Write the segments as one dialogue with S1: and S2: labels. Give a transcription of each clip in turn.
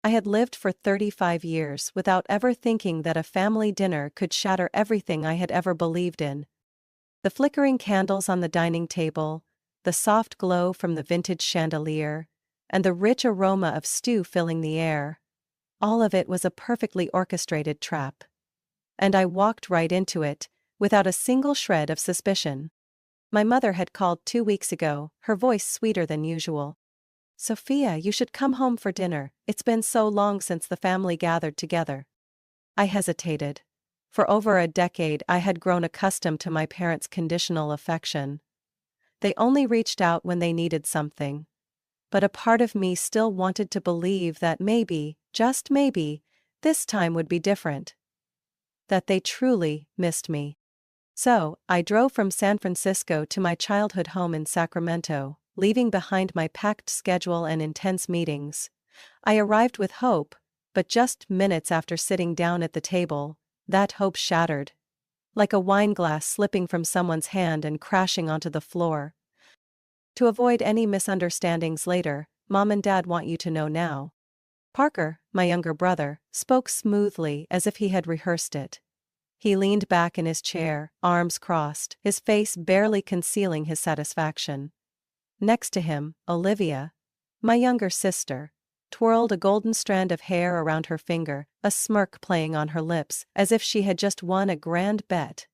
S1: I had lived for 35 years without ever thinking that a family dinner could shatter everything I had ever believed in. The flickering candles on the dining table, the soft glow from the vintage chandelier, and the rich aroma of stew filling the air. All of it was a perfectly orchestrated trap. And I walked right into it, without a single shred of suspicion. My mother had called 2 weeks ago, her voice sweeter than usual. "Sophia, you should come home for dinner, it's been so long since the family gathered together." I hesitated. For over a decade I had grown accustomed to my parents' conditional affection. They only reached out when they needed something. But a part of me still wanted to believe that maybe, just maybe, this time would be different. That they truly missed me. So, I drove from San Francisco to my childhood home in Sacramento, leaving behind my packed schedule and intense meetings. I arrived with hope, but just minutes after sitting down at the table, that hope shattered. Like a wine glass slipping from someone's hand and crashing onto the floor. To avoid any misunderstandings later, Mom and Dad want you to know now. Parker, my younger brother, spoke smoothly as if he had rehearsed it. He leaned back in his chair, arms crossed, his face barely concealing his satisfaction. Next to him, Olivia, my younger sister, twirled a golden strand of hair around her finger, a smirk playing on her lips, as if she had just won a grand bet.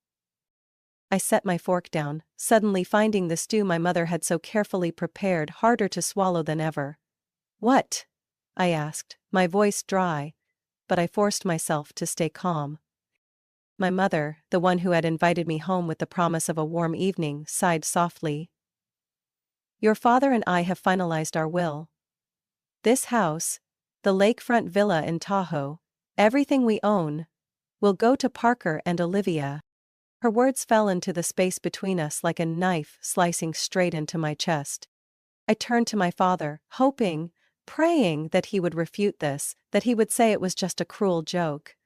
S1: I set my fork down, suddenly finding the stew my mother had so carefully prepared harder to swallow than ever. "What?" I asked, my voice dry, but I forced myself to stay calm. My mother, the one who had invited me home with the promise of a warm evening, sighed softly. "Your father and I have finalized our will. This house, the lakefront villa in Tahoe, everything we own, will go to Parker and Olivia." Her words fell into the space between us like a knife slicing straight into my chest. I turned to my father, hoping, praying that he would refute this, that he would say it was just a cruel joke.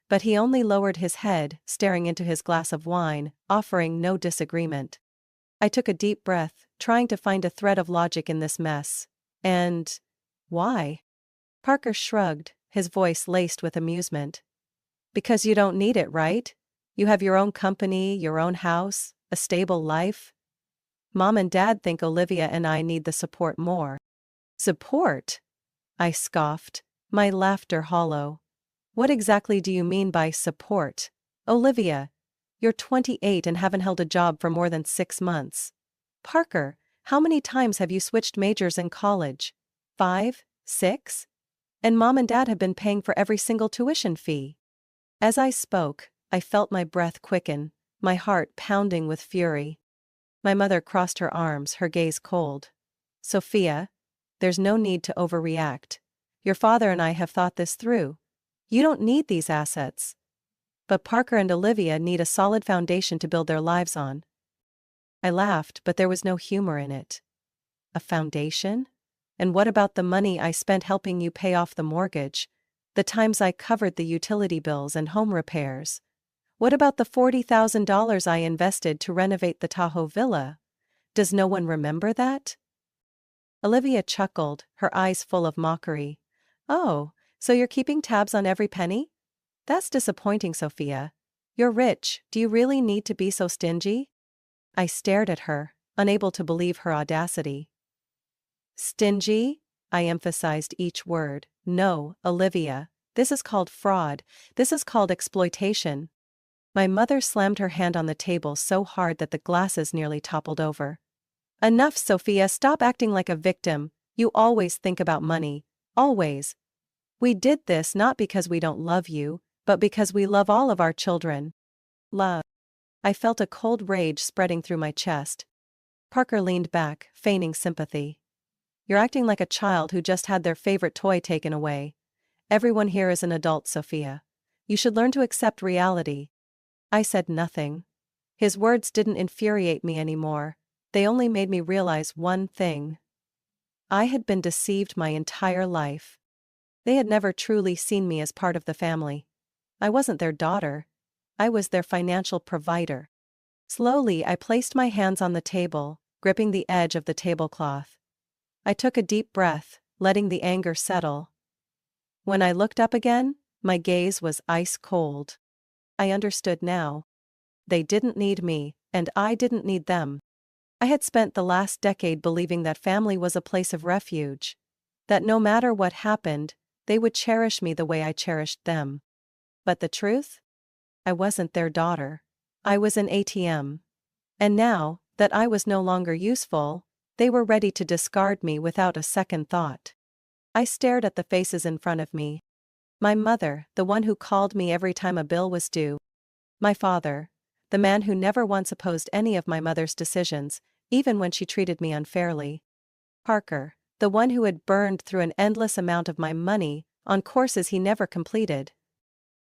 S1: But he only lowered his head, staring into his glass of wine, offering no disagreement. I took a deep breath, trying to find a thread of logic in this mess. And why? Parker shrugged, his voice laced with amusement. "Because you don't need it, right? You have your own company, your own house, a stable life. Mom and Dad think Olivia and I need the support more." "Support?" I scoffed, my laughter hollow. "What exactly do you mean by support? Olivia, you're 28 and haven't held a job for more than 6 months. Parker, how many times have you switched majors in college? 5? 6? And Mom and Dad have been paying for every single tuition fee." As I spoke, I felt my breath quicken, my heart pounding with fury. My mother crossed her arms, her gaze cold. "Sophia, there's no need to overreact. Your father and I have thought this through. You don't need these assets. But Parker and Olivia need a solid foundation to build their lives on." I laughed, but there was no humor in it. "A foundation? And what about the money I spent helping you pay off the mortgage? The times I covered the utility bills and home repairs? What about the $40,000 I invested to renovate the Tahoe villa? Does no one remember that?" Olivia chuckled, her eyes full of mockery. "Oh, so you're keeping tabs on every penny? That's disappointing, Sophia. You're rich, do you really need to be so stingy?" I stared at her, unable to believe her audacity. "Stingy?" I emphasized each word. "No, Olivia, this is called fraud, this is called exploitation." My mother slammed her hand on the table so hard that the glasses nearly toppled over. "Enough, Sophia, stop acting like a victim. You always think about money. Always. We did this not because we don't love you, but because we love all of our children." Love. I felt a cold rage spreading through my chest. Parker leaned back, feigning sympathy. "You're acting like a child who just had their favorite toy taken away. Everyone here is an adult, Sophia. You should learn to accept reality." I said nothing. His words didn't infuriate me anymore, they only made me realize one thing. I had been deceived my entire life. They had never truly seen me as part of the family. I wasn't their daughter. I was their financial provider. Slowly I placed my hands on the table, gripping the edge of the tablecloth. I took a deep breath, letting the anger settle. When I looked up again, my gaze was ice cold. I understood now. They didn't need me, and I didn't need them. I had spent the last decade believing that family was a place of refuge, that no matter what happened, they would cherish me the way I cherished them. But the truth? I wasn't their daughter. I was an ATM. And now, that I was no longer useful, they were ready to discard me without a second thought. I stared at the faces in front of me. My mother, the one who called me every time a bill was due. My father, the man who never once opposed any of my mother's decisions, even when she treated me unfairly. Parker, the one who had burned through an endless amount of my money on courses he never completed.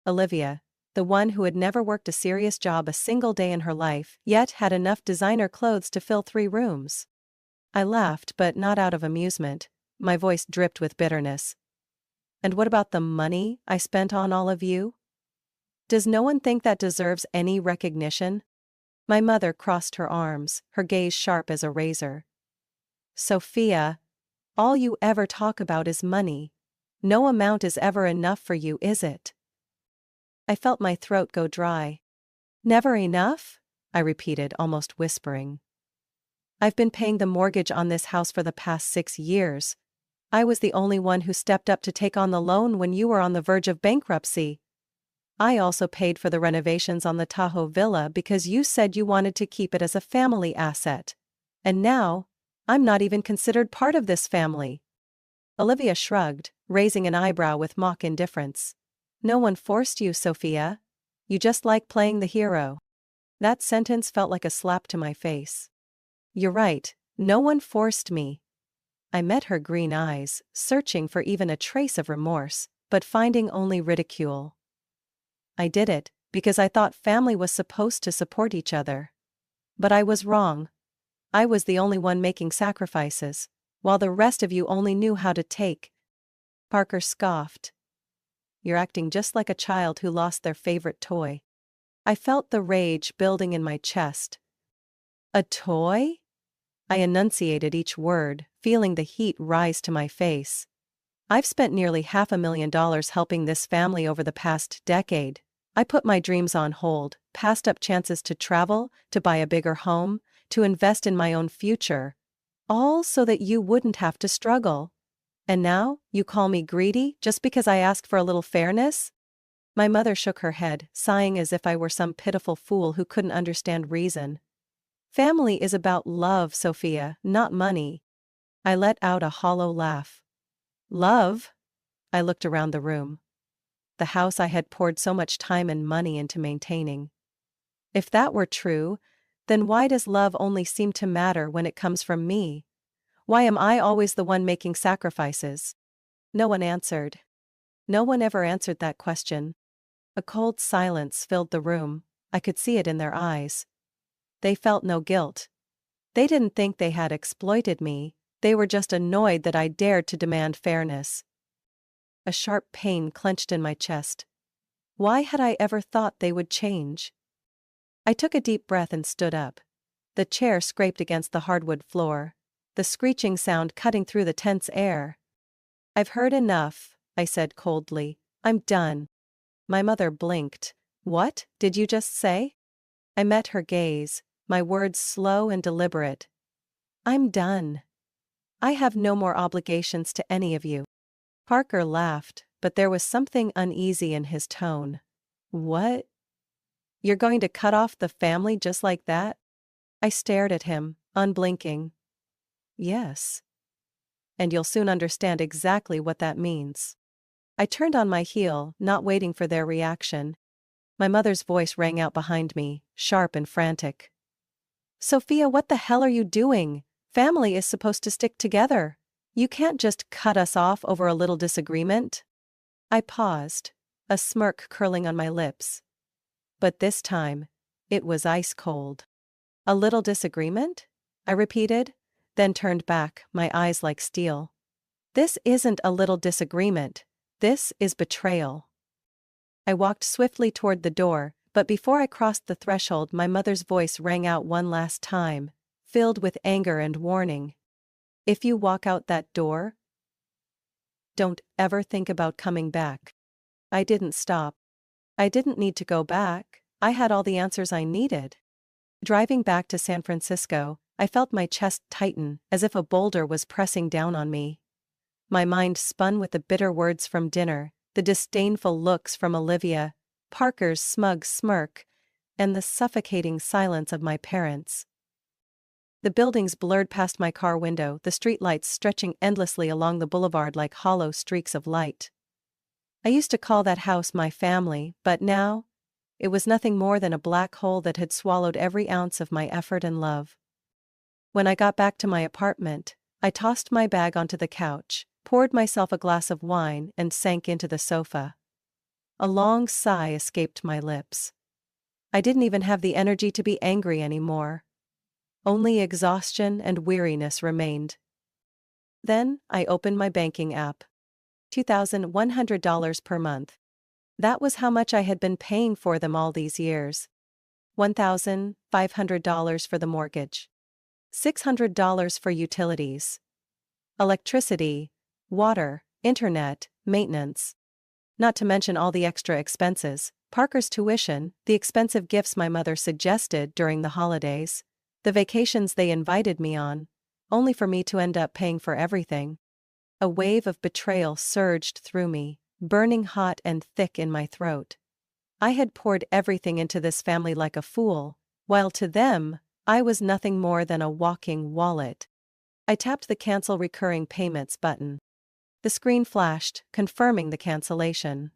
S1: Olivia, the one who had never worked a serious job a single day in her life, yet had enough designer clothes to fill 3 rooms. I laughed, but not out of amusement. My voice dripped with bitterness. And what about the money I spent on all of you? Does no one think that deserves any recognition? My mother crossed her arms, her gaze sharp as a razor. Sophia, all you ever talk about is money. No amount is ever enough for you, is it? I felt my throat go dry. Never enough? I repeated, almost whispering. I've been paying the mortgage on this house for the past 6 years. I was the only one who stepped up to take on the loan when you were on the verge of bankruptcy. I also paid for the renovations on the Tahoe Villa because you said you wanted to keep it as a family asset. And now, I'm not even considered part of this family. Olivia shrugged, raising an eyebrow with mock indifference. No one forced you, Sophia. You just like playing the hero. That sentence felt like a slap to my face. You're right, no one forced me. I met her green eyes, searching for even a trace of remorse, but finding only ridicule. I did it, because I thought family was supposed to support each other. But I was wrong. I was the only one making sacrifices, while the rest of you only knew how to take. Parker scoffed. You're acting just like a child who lost their favorite toy. I felt the rage building in my chest. A toy? I enunciated each word, feeling the heat rise to my face. I've spent nearly $500,000 helping this family over the past decade. I put my dreams on hold, passed up chances to travel, to buy a bigger home, to invest in my own future. All so that you wouldn't have to struggle. And now, you call me greedy just because I asked for a little fairness? My mother shook her head, sighing as if I were some pitiful fool who couldn't understand reason. Family is about love, Sophia, not money. I let out a hollow laugh. Love? I looked around the room. The house I had poured so much time and money into maintaining. If that were true, then why does love only seem to matter when it comes from me? Why am I always the one making sacrifices? No one answered. No one ever answered that question. A cold silence filled the room. I could see it in their eyes. They felt no guilt. They didn't think they had exploited me, they were just annoyed that I dared to demand fairness. A sharp pain clenched in my chest. Why had I ever thought they would change? I took a deep breath and stood up. The chair scraped against the hardwood floor, the screeching sound cutting through the tense air. I've heard enough, I said coldly. I'm done. My mother blinked. What did you just say? I met her gaze, my words slow and deliberate. I'm done. I have no more obligations to any of you. Parker laughed, but there was something uneasy in his tone. What? You're going to cut off the family just like that? I stared at him, unblinking. Yes. And you'll soon understand exactly what that means. I turned on my heel, not waiting for their reaction. My mother's voice rang out behind me, sharp and frantic. Sophia, what the hell are you doing? Family is supposed to stick together. You can't just cut us off over a little disagreement. I paused, a smirk curling on my lips. But this time, it was ice cold. A little disagreement? I repeated, then turned back, my eyes like steel. This isn't a little disagreement. This is betrayal. I walked swiftly toward the door, but before I crossed the threshold, my mother's voice rang out one last time, filled with anger and warning. If you walk out that door, "Don't ever think about coming back." I didn't stop. I didn't need to go back. I had all the answers I needed. Driving back to San Francisco, I felt my chest tighten, as if a boulder was pressing down on me. My mind spun with the bitter words from dinner, the disdainful looks from Olivia, Parker's smug smirk, and the suffocating silence of my parents. The buildings blurred past my car window, the streetlights stretching endlessly along the boulevard like hollow streaks of light. I used to call that house my family, but now, it was nothing more than a black hole that had swallowed every ounce of my effort and love. When I got back to my apartment, I tossed my bag onto the couch, poured myself a glass of wine, and sank into the sofa. A long sigh escaped my lips. I didn't even have the energy to be angry anymore. Only exhaustion and weariness remained. Then, I opened my banking app. $2,100 per month. That was how much I had been paying for them all these years. $1,500 for the mortgage. $600 for utilities. Electricity, water, internet, maintenance. Not to mention all the extra expenses, Parker's tuition, the expensive gifts my mother suggested during the holidays, the vacations they invited me on, only for me to end up paying for everything. A wave of betrayal surged through me, burning hot and thick in my throat. I had poured everything into this family like a fool, while to them, I was nothing more than a walking wallet. I tapped the Cancel Recurring Payments button. The screen flashed, confirming the cancellation.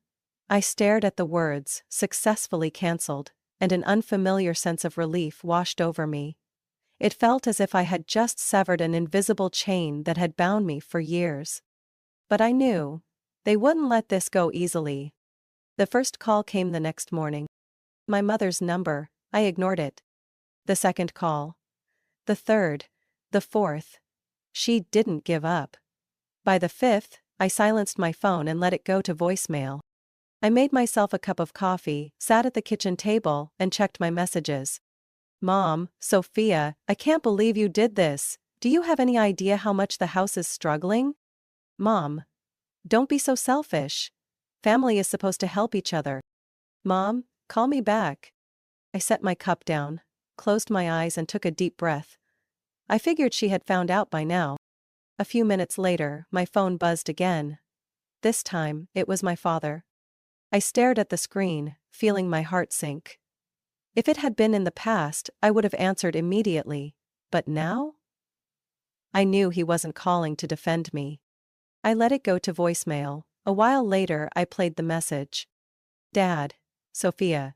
S1: I stared at the words, "Successfully cancelled," and an unfamiliar sense of relief washed over me. It felt as if I had just severed an invisible chain that had bound me for years. But I knew they wouldn't let this go easily. The first call came the next morning. My mother's number, I ignored it. The second call. The third. The fourth. She didn't give up. By the fifth, I silenced my phone and let it go to voicemail. I made myself a cup of coffee, sat at the kitchen table, and checked my messages. "Mom, Sophia, I can't believe you did this. Do you have any idea how much the house is struggling?" "Mom, don't be so selfish. Family is supposed to help each other." "Mom, call me back." I set my cup down, closed my eyes and took a deep breath. I figured she had found out by now. A few minutes later, my phone buzzed again. This time, it was my father. I stared at the screen, feeling my heart sink. If it had been in the past, I would have answered immediately, but now? I knew he wasn't calling to defend me. I let it go to voicemail. A while later, I played the message. "Dad, Sophia.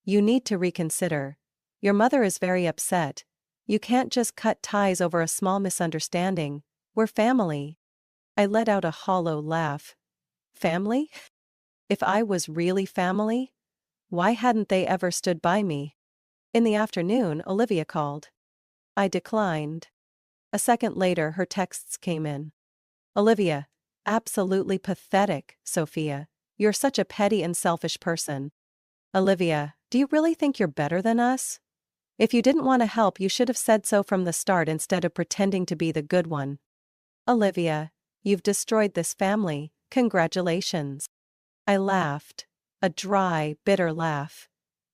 S1: You need to reconsider. Your mother is very upset. You can't just cut ties over a small misunderstanding. We're family." I let out a hollow laugh. Family? If I was really family, why hadn't they ever stood by me? In the afternoon, Olivia called. I declined. A second later, her texts came in. "Olivia, absolutely pathetic, Sophia. You're such a petty and selfish person." "Olivia, do you really think you're better than us? If you didn't want to help, you should have said so from the start instead of pretending to be the good one." "Olivia, you've destroyed this family. Congratulations." I laughed. A dry, bitter laugh.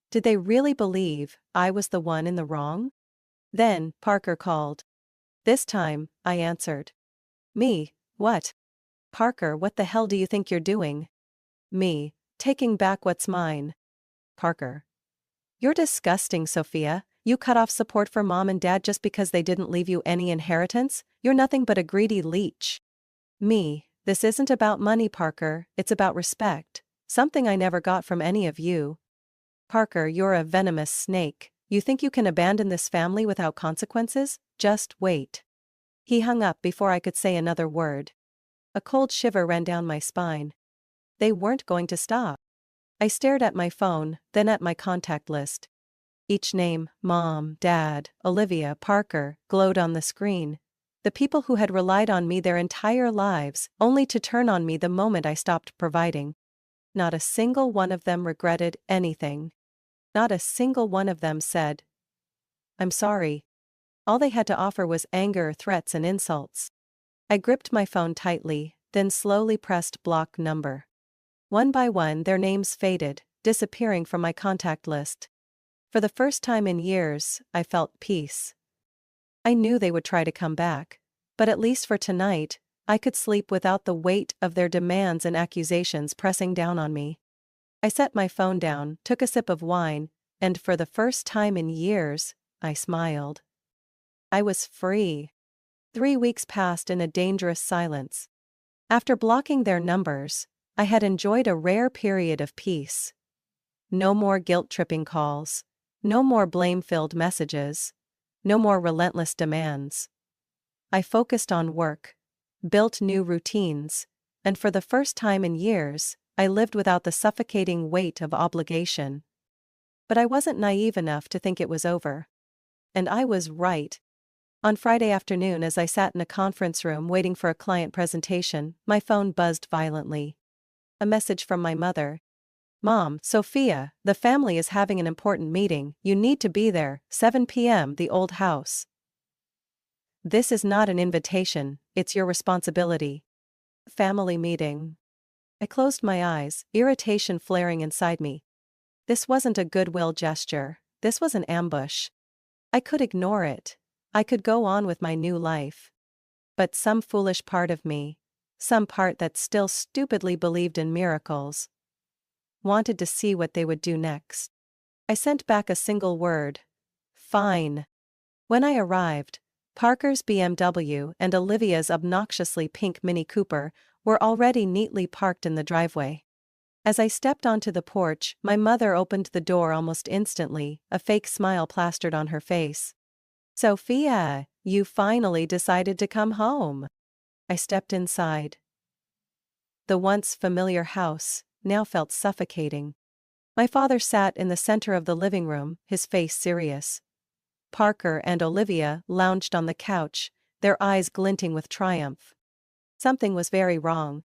S1: Did they really believe I was the one in the wrong? Then, Parker called. This time, I answered. "Me, what?" "Parker, what the hell do you think you're doing?" "Me, taking back what's mine." Parker. "You're disgusting, Sophia. You cut off support for mom and dad just because they didn't leave you any inheritance? You're nothing but a greedy leech." Me, "This isn't about money, Parker, it's about respect. Something I never got from any of you." Parker, "You're a venomous snake. You think you can abandon this family without consequences? Just wait." He hung up before I could say another word. A cold shiver ran down my spine. They weren't going to stop. I stared at my phone, then at my contact list. Each name, Mom, Dad, Olivia, Parker, glowed on the screen. The people who had relied on me their entire lives, only to turn on me the moment I stopped providing. Not a single one of them regretted anything. Not a single one of them said, "I'm sorry." All they had to offer was anger, threats, and insults. I gripped my phone tightly, then slowly pressed block number. One by one their names faded, disappearing from my contact list. For the first time in years, I felt peace. I knew they would try to come back, but at least for tonight, I could sleep without the weight of their demands and accusations pressing down on me. I set my phone down, took a sip of wine, and for the first time in years, I smiled. I was free. 3 weeks passed in a dangerous silence. After blocking their numbers, I had enjoyed a rare period of peace. No more guilt-tripping calls. No more blame-filled messages. No more relentless demands. I focused on work, built new routines, and for the first time in years, I lived without the suffocating weight of obligation. But I wasn't naive enough to think it was over. And I was right. On Friday afternoon, as I sat in a conference room waiting for a client presentation, my phone buzzed violently. A message from my mother. "Mom, Sophia, the family is having an important meeting. You need to be there, 7 p.m. the old house. This is not an invitation, it's your responsibility." Family meeting. I closed my eyes, irritation flaring inside me. This wasn't a goodwill gesture, this was an ambush. I could ignore it. I could go on with my new life. But some foolish part of me, some part that still stupidly believed in miracles, wanted to see what they would do next. I sent back a single word. Fine. When I arrived, Parker's BMW and Olivia's obnoxiously pink Mini Cooper were already neatly parked in the driveway. As I stepped onto the porch, my mother opened the door almost instantly, a fake smile plastered on her face. "Sophia, you finally decided to come home." I stepped inside. The once familiar house now felt suffocating. My father sat in the center of the living room, his face serious. Parker and Olivia lounged on the couch, their eyes glinting with triumph. Something was very wrong.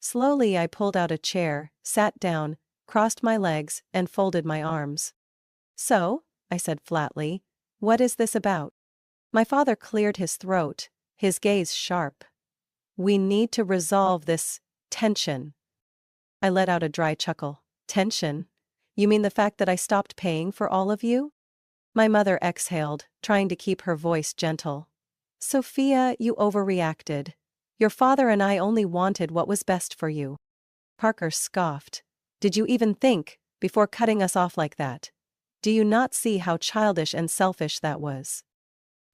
S1: Slowly I pulled out a chair, sat down, crossed my legs, and folded my arms. "So," I said flatly, "what is this about?" My father cleared his throat, his gaze sharp. "We need to resolve this tension." I let out a dry chuckle. "Tension? You mean the fact that I stopped paying for all of you?" My mother exhaled, trying to keep her voice gentle. "Sophia, you overreacted. Your father and I only wanted what was best for you." Parker scoffed. "Did you even think, before cutting us off like that? Do you not see how childish and selfish that was?"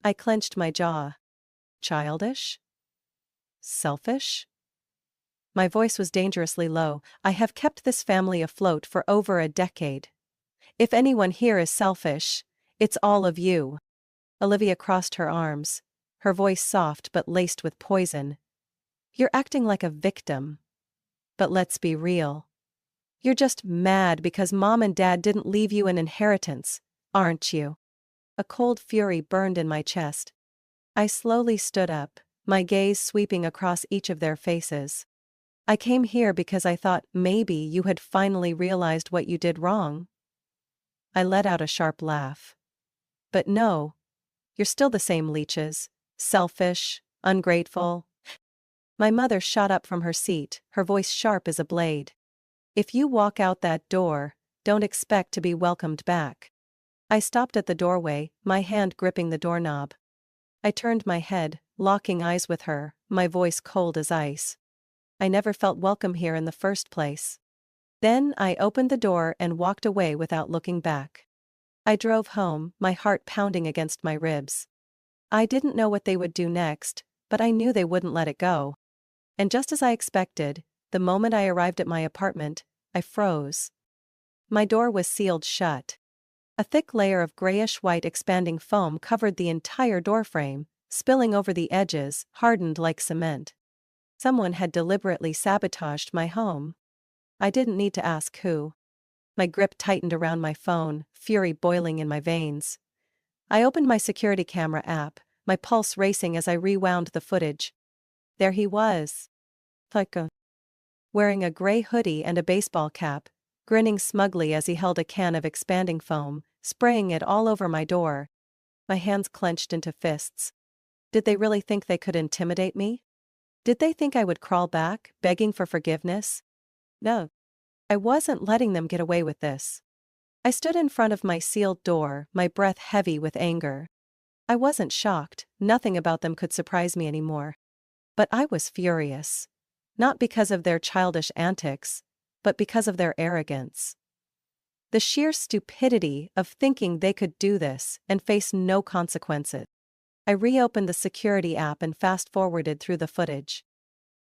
S1: I clenched my jaw. Childish? Selfish? My voice was dangerously low. "I have kept this family afloat for over a decade. If anyone here is selfish, it's all of you." Olivia crossed her arms, her voice soft but laced with poison. "You're acting like a victim. But let's be real. You're just mad because Mom and Dad didn't leave you an inheritance, aren't you?" A cold fury burned in my chest. I slowly stood up, my gaze sweeping across each of their faces. "I came here because I thought maybe you had finally realized what you did wrong." I let out a sharp laugh. "But no, you're still the same leeches, selfish, ungrateful." My mother shot up from her seat, her voice sharp as a blade. "If you walk out that door, don't expect to be welcomed back." I stopped at the doorway, my hand gripping the doorknob. I turned my head, locking eyes with her, my voice cold as ice. "I never felt welcome here in the first place." Then I opened the door and walked away without looking back. I drove home, my heart pounding against my ribs. I didn't know what they would do next, but I knew they wouldn't let it go. And just as I expected, the moment I arrived at my apartment, I froze. My door was sealed shut. A thick layer of grayish-white expanding foam covered the entire doorframe, spilling over the edges, hardened like cement. Someone had deliberately sabotaged my home. I didn't need to ask who. My grip tightened around my phone, fury boiling in my veins. I opened my security camera app, my pulse racing as I rewound the footage. There he was. Wearing a gray hoodie and a baseball cap, grinning smugly as he held a can of expanding foam, spraying it all over my door. My hands clenched into fists. Did they really think they could intimidate me? Did they think I would crawl back, begging for forgiveness? No. I wasn't letting them get away with this. I stood in front of my sealed door, my breath heavy with anger. I wasn't shocked, nothing about them could surprise me anymore. But I was furious. Not because of their childish antics, but because of their arrogance. The sheer stupidity of thinking they could do this and face no consequences. I reopened the security app and fast-forwarded through the footage.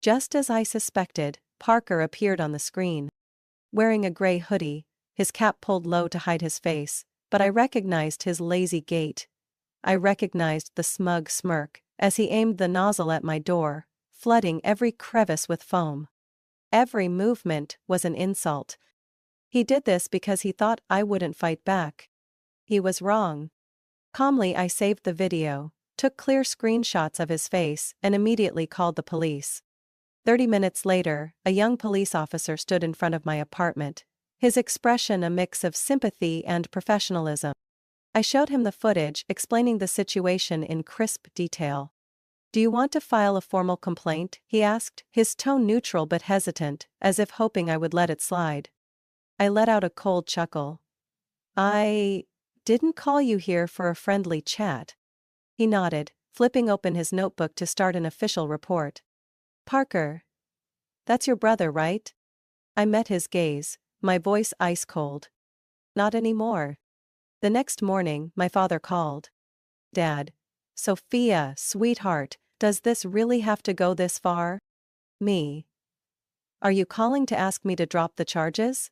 S1: Just as I suspected, Parker appeared on the screen. Wearing a gray hoodie, his cap pulled low to hide his face, but I recognized his lazy gait. I recognized the smug smirk as he aimed the nozzle at my door, flooding every crevice with foam. Every movement was an insult. He did this because he thought I wouldn't fight back. He was wrong. Calmly, I saved the video, took clear screenshots of his face, and immediately called the police. 30 minutes later, a young police officer stood in front of my apartment, his expression a mix of sympathy and professionalism. I showed him the footage, explaining the situation in crisp detail. "Do you want to file a formal complaint?" he asked, his tone neutral but hesitant, as if hoping I would let it slide. I let out a cold chuckle. "I didn't call you here for a friendly chat." He nodded, flipping open his notebook to start an official report. "Parker, that's your brother, right?" I met his gaze, my voice ice cold. "Not anymore." The next morning, my father called. "Dad. Sophia, sweetheart, does this really have to go this far?" Me. "Are you calling to ask me to drop the charges?"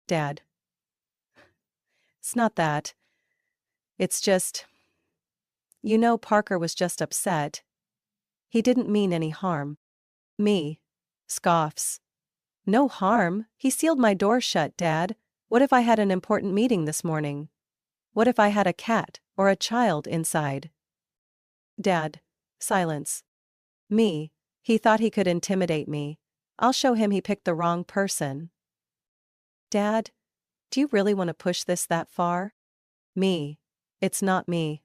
S1: Dad. "It's not that. It's just. Parker was just upset. He didn't mean any harm." Me. Scoffs. "No harm, he sealed my door shut, Dad. What if I had an important meeting this morning? What if I had a cat or a child inside?" Dad. Silence. Me. "He thought he could intimidate me. I'll show him he picked the wrong person." Dad. "Do you really want to push this that far?" Me. "It's not me.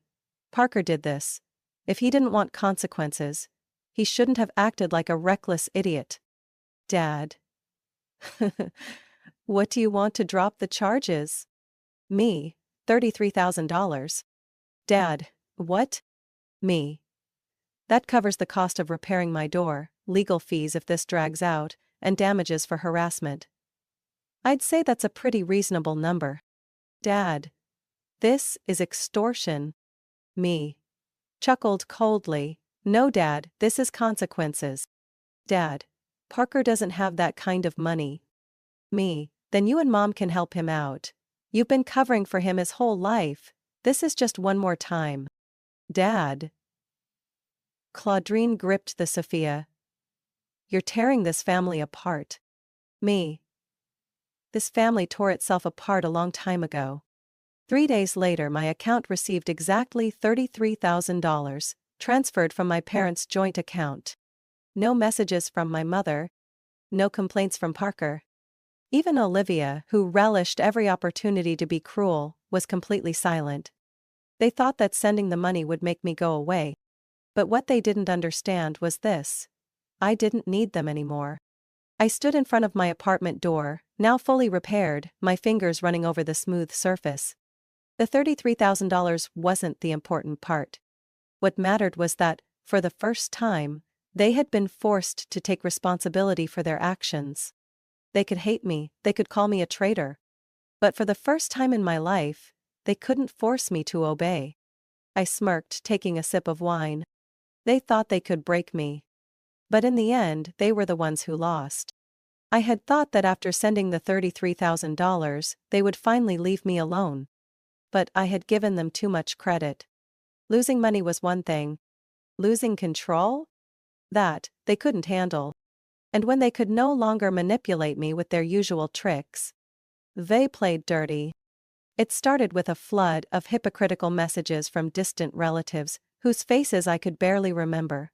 S1: Parker did this. If he didn't want consequences, he shouldn't have acted like a reckless idiot." Dad. "What do you want to drop the charges?" Me. $33,000. Dad. "What?" Me. "That covers the cost of repairing my door, legal fees if this drags out, and damages for harassment. I'd say that's a pretty reasonable number." Dad. "This is extortion." Me. Chuckled coldly. "No, Dad, this is consequences." Dad. "Parker doesn't have that kind of money." Me. "Then you and Mom can help him out. You've been covering for him his whole life. This is just one more time." Dad. Claudine gripped the Sophia. "You're tearing this family apart." Me. "This family tore itself apart a long time ago." 3 days later, my account received exactly $33,000, transferred from my parents' joint account. No messages from my mother. No complaints from Parker. Even Olivia, who relished every opportunity to be cruel, was completely silent. They thought that sending the money would make me go away. But what they didn't understand was this: I didn't need them anymore. I stood in front of my apartment door, now fully repaired, my fingers running over the smooth surface. The $33,000 wasn't the important part. What mattered was that, for the first time, they had been forced to take responsibility for their actions. They could hate me, they could call me a traitor. But for the first time in my life, they couldn't force me to obey. I smirked, taking a sip of wine. They thought they could break me. But in the end, they were the ones who lost. I had thought that after sending the $33,000, they would finally leave me alone. But I had given them too much credit. Losing money was one thing. Losing control? That, they couldn't handle. And when they could no longer manipulate me with their usual tricks, they played dirty. It started with a flood of hypocritical messages from distant relatives, whose faces I could barely remember.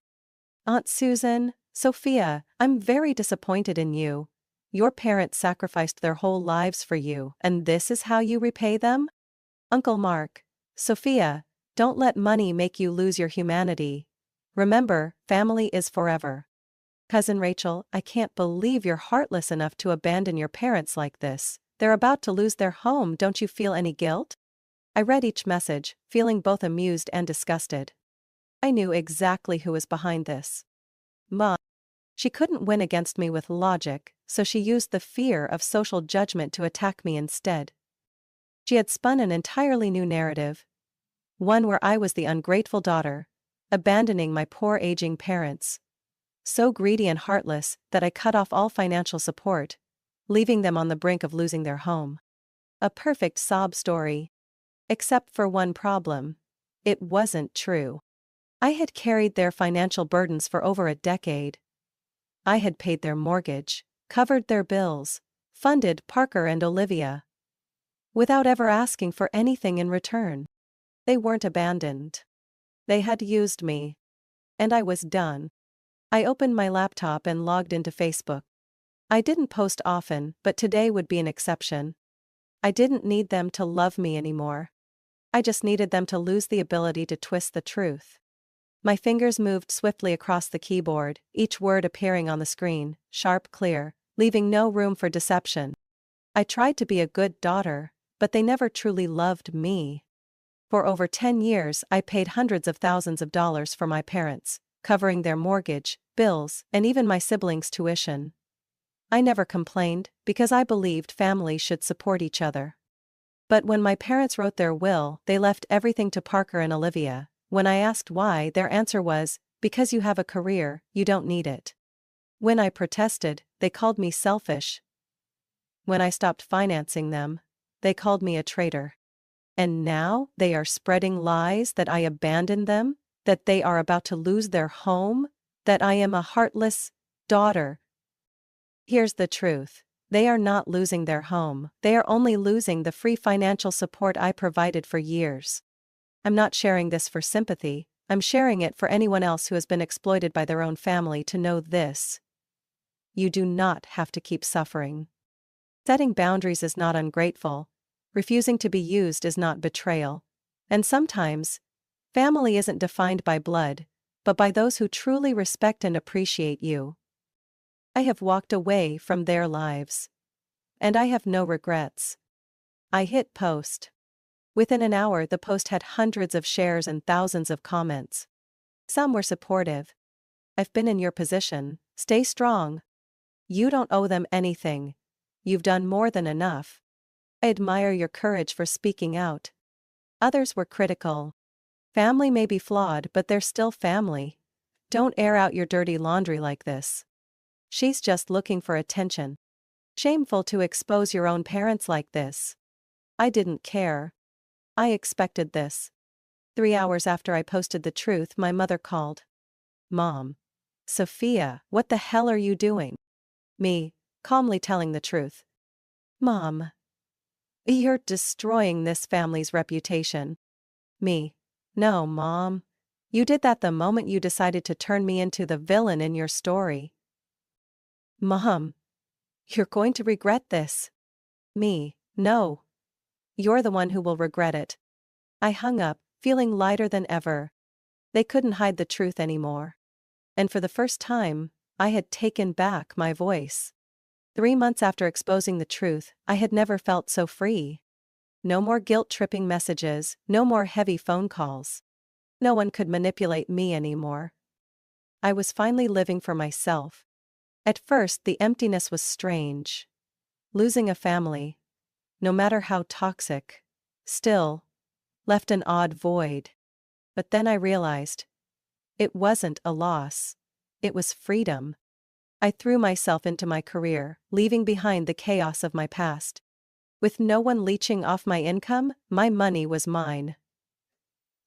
S1: "Aunt Susan, Sophia, I'm very disappointed in you. Your parents sacrificed their whole lives for you, and this is how you repay them? Uncle Mark, Sophia, don't let money make you lose your humanity. Remember, family is forever." Cousin Rachel, I can't believe you're heartless enough to abandon your parents like this. They're about to lose their home, don't you feel any guilt? I read each message, feeling both amused and disgusted. I knew exactly who was behind this. Mom. She couldn't win against me with logic, so she used the fear of social judgment to attack me instead. She had spun an entirely new narrative. One where I was the ungrateful daughter, abandoning my poor aging parents. So greedy and heartless that I cut off all financial support, leaving them on the brink of losing their home. A perfect sob story. Except for one problem. It wasn't true. I had carried their financial burdens for over a decade. I had paid their mortgage, covered their bills, funded Parker and Olivia. Without ever asking for anything in return. They weren't abandoned. They had used me. And I was done. I opened my laptop and logged into Facebook. I didn't post often, but today would be an exception. I didn't need them to love me anymore. I just needed them to lose the ability to twist the truth. My fingers moved swiftly across the keyboard, each word appearing on the screen, sharp, clear, leaving no room for deception. I tried to be a good daughter, but they never truly loved me. For over 10 years I paid hundreds of thousands of dollars for my parents, covering their mortgage, bills, and even my siblings' tuition. I never complained, because I believed families should support each other. But when my parents wrote their will, they left everything to Parker and Olivia. When I asked why, their answer was, because you have a career, you don't need it. When I protested, they called me selfish. When I stopped financing them, they called me a traitor. And now, they are spreading lies that I abandoned them, that they are about to lose their home, that I am a heartless daughter. Here's the truth. They are not losing their home, they are only losing the free financial support I provided for years. I'm not sharing this for sympathy, I'm sharing it for anyone else who has been exploited by their own family to know this. You do not have to keep suffering. Setting boundaries is not ungrateful. Refusing to be used is not betrayal. And sometimes, family isn't defined by blood, but by those who truly respect and appreciate you. I have walked away from their lives. And I have no regrets. I hit post. Within an hour, the post had hundreds of shares and thousands of comments. Some were supportive. I've been in your position, stay strong. You don't owe them anything. You've done more than enough. I admire your courage for speaking out. Others were critical. Family may be flawed, but they're still family. Don't air out your dirty laundry like this. She's just looking for attention. Shameful to expose your own parents like this. I didn't care. I expected this. 3 hours after I posted the truth, my mother called. Mom. Sophia, what the hell are you doing? Me, calmly telling the truth. Mom. You're destroying this family's reputation. Me. No, Mom. You did that the moment you decided to turn me into the villain in your story. Mom. You're going to regret this. Me. No. You're the one who will regret it. I hung up, feeling lighter than ever. They couldn't hide the truth anymore. And for the first time, I had taken back my voice. 3 months after exposing the truth, I had never felt so free. No more guilt-tripping messages, no more heavy phone calls. No one could manipulate me anymore. I was finally living for myself. At first, the emptiness was strange. Losing a family, no matter how toxic, still left an odd void. But then I realized it wasn't a loss. It was freedom. I threw myself into my career, leaving behind the chaos of my past. With no one leeching off my income, my money was mine.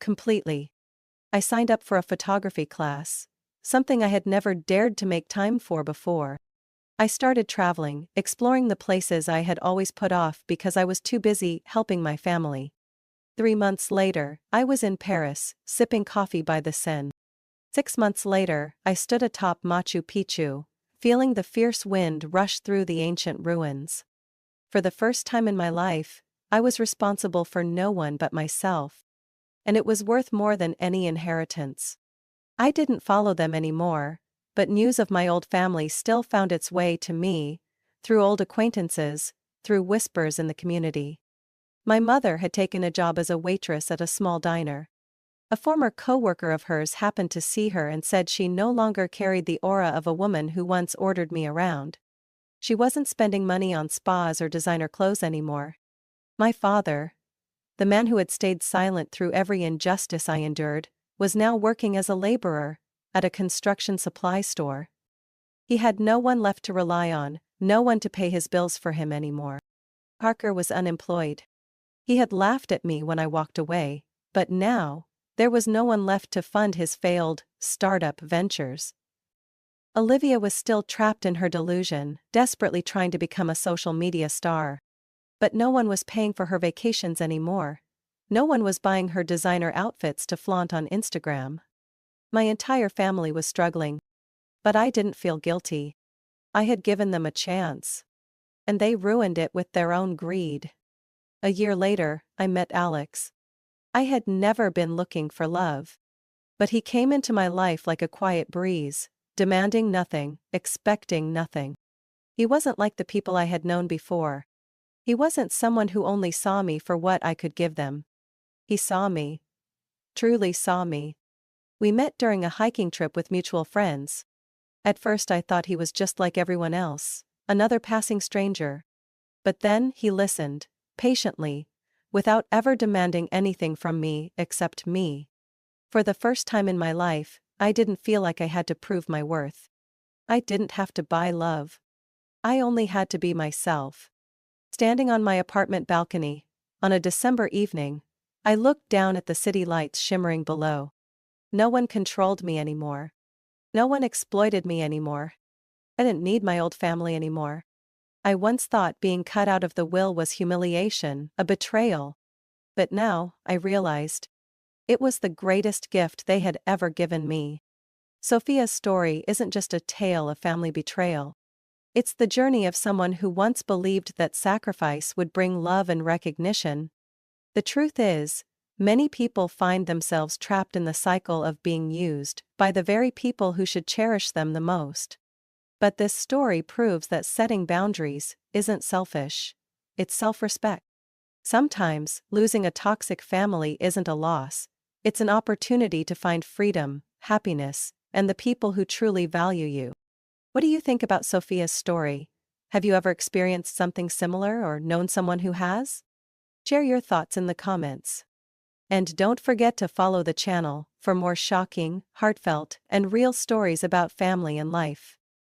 S1: Completely. I signed up for a photography class, something I had never dared to make time for before. I started traveling, exploring the places I had always put off because I was too busy helping my family. 3 months later, I was in Paris, sipping coffee by the Seine. 6 months later, I stood atop Machu Picchu, feeling the fierce wind rush through the ancient ruins. For the first time in my life, I was responsible for no one but myself. And it was worth more than any inheritance. I didn't follow them anymore. but news of my old family still found its way to me, through old acquaintances, through whispers in the community. My mother had taken a job as a waitress at a small diner. A former co-worker of hers happened to see her and said she no longer carried the aura of a woman who once ordered me around. She wasn't spending money on spas or designer clothes anymore. My father, the man who had stayed silent through every injustice I endured, was now working as a laborer at a construction supply store. He had no one left to rely on, no one to pay his bills for him anymore. Parker was unemployed. He had laughed at me when I walked away, but now, there was no one left to fund his failed, startup ventures. Olivia was still trapped in her delusion, desperately trying to become a social media star. But no one was paying for her vacations anymore. No one was buying her designer outfits to flaunt on Instagram. My entire family was struggling. But I didn't feel guilty. I had given them a chance. And they ruined it with their own greed. A year later, I met Alex. I had never been looking for love. But he came into my life like a quiet breeze, demanding nothing, expecting nothing. He wasn't like the people I had known before. He wasn't someone who only saw me for what I could give them. He saw me. Truly saw me. We met during a hiking trip with mutual friends. At first I thought he was just like everyone else, another passing stranger. But then he listened, patiently, without ever demanding anything from me except me. For the first time in my life, I didn't feel like I had to prove my worth. I didn't have to buy love. I only had to be myself. Standing on my apartment balcony, on a December evening, I looked down at the city lights shimmering below. No one controlled me anymore. No one exploited me anymore. I didn't need my old family anymore. I once thought being cut out of the will was humiliation, a betrayal. But now, I realized, it was the greatest gift they had ever given me. Sophia's story isn't just a tale of family betrayal. It's the journey of someone who once believed that sacrifice would bring love and recognition. The truth is, many people find themselves trapped in the cycle of being used by the very people who should cherish them the most. But this story proves that setting boundaries isn't selfish. It's self-respect. Sometimes, losing a toxic family isn't a loss. It's an opportunity to find freedom, happiness, and the people who truly value you. What do you think about Sophia's story? Have you ever experienced something similar or known someone who has? Share your thoughts in the comments. And don't forget to follow the channel for more shocking, heartfelt, and real stories about family and life.